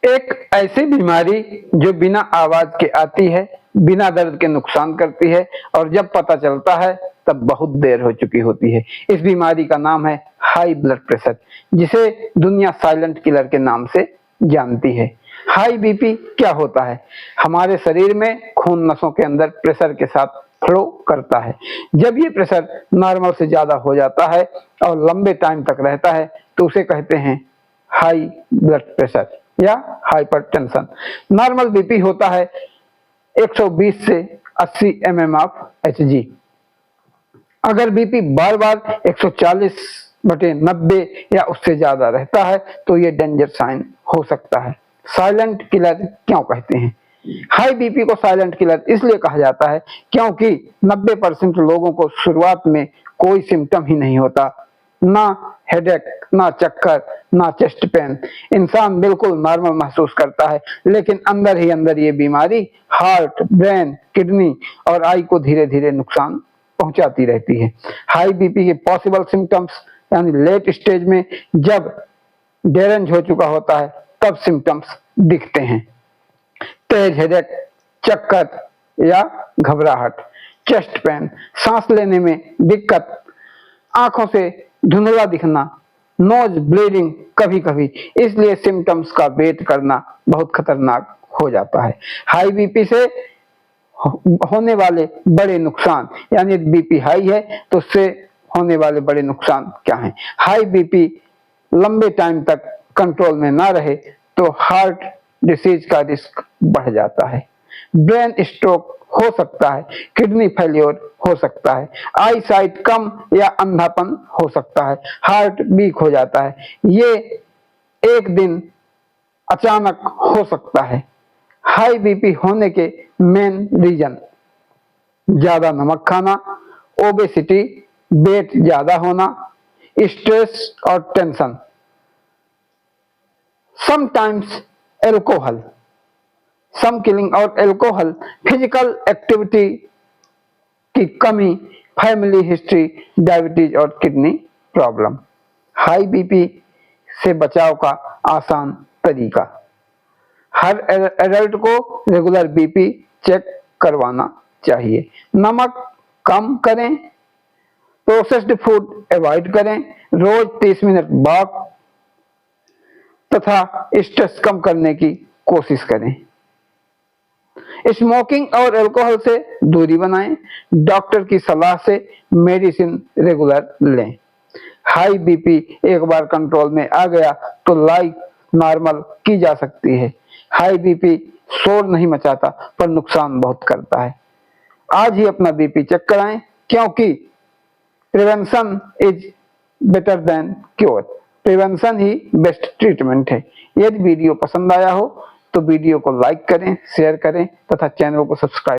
एक ऐसी बीमारी जो बिना आवाज के आती है, बिना दर्द के नुकसान करती है और जब पता चलता है तब बहुत देर हो चुकी होती है। इस बीमारी का नाम है हाई ब्लड प्रेशर, जिसे दुनिया साइलेंट किलर के नाम से जानती है। हाई बीपी क्या होता है? हमारे शरीर में खून नसों के अंदर प्रेशर के साथ फ्लो करता है। जब ये प्रेशर नॉर्मल से ज्यादा हो जाता है और लंबे टाइम तक रहता है तो उसे कहते हैं हाई ब्लड प्रेशर या हाइपरटेंशन। नॉर्मल बीपी होता है 120 से 80 mm ऑफ Hg। अगर बीपी बार बार 140/90 या उससे ज्यादा रहता है तो ये डेंजर साइन हो सकता है। साइलेंट किलर क्यों कहते हैं? हाई बीपी को साइलेंट किलर इसलिए कहा जाता है क्योंकि 90% लोगों को शुरुआत में कोई सिम्टम ही नहीं होता, ना हेडेक, ना चक्कर, ना चेस्ट पेन। इंसान बिल्कुल नॉर्मल महसूस करता है, लेकिन अंदर ही अंदर ये बीमारी हार्ट, ब्रेन, किडनी और आई को धीरे धीरे नुकसान पहुंचाती रहती है। हाई बीपी के पॉसिबल सिम्टम्स यानी लेट स्टेज में जब डेरेंज हो चुका होता है तब सिम्टम्स दिखते हैं। तेज हेडेक, चक्कर या घबराहट, चेस्ट पेन, सांस लेने में दिक्कत, आंखों से धुंधला दिखना, नोज ब्लीडिंग कभी कभी। इसलिए सिम्टम्स का वेट करना बहुत खतरनाक हो जाता है। हाई बीपी से होने वाले बड़े नुकसान यानी बीपी हाई है तो उससे होने वाले बड़े नुकसान क्या हैं? हाई बीपी लंबे टाइम तक कंट्रोल में ना रहे तो हार्ट डिसीज का रिस्क बढ़ जाता है, ब्रेन स्ट्रोक हो सकता है, किडनी फेल्योर हो सकता है, आई साइट कम या अंधापन हो सकता है, हार्ट वीक हो जाता है। ये एक दिन अचानक हो सकता है। हाई बीपी होने के मेन रीजन ज्यादा नमक खाना, ओबेसिटी, वेट ज्यादा होना, स्ट्रेस और टेंशन, समटाइम्स एल्कोहल, सम किलिंग और एल्कोहल, फिजिकल एक्टिविटी की कमी, फैमिली हिस्ट्री, डायबिटीज और किडनी प्रॉब्लम। हाई बीपी से बचाव का आसान तरीका, हर एडल्ट को रेगुलर बीपी चेक करवाना चाहिए। नमक कम करें, प्रोसेस्ड फूड अवॉइड करें, रोज 30 मिनट वॉक तथा स्ट्रेस कम करने की कोशिश करें। स्मोकिंग और अल्कोहल से दूरी बनाएं, डॉक्टर की सलाह से मेडिसिन रेगुलर लें। हाई बीपी एक बार कंट्रोल में आ गया तो लाइफ नॉर्मल की जा सकती है। हाई बीपी शोर नहीं मचाता पर नुकसान बहुत करता है। आज ही अपना बीपी चेक कराएं क्योंकि prevention is better than cure. Prevention he best treatment है। यदि वीडियो पसंद आया हो तो वीडियो को लाइक करें, शेयर करें तथा चैनल को सब्सक्राइब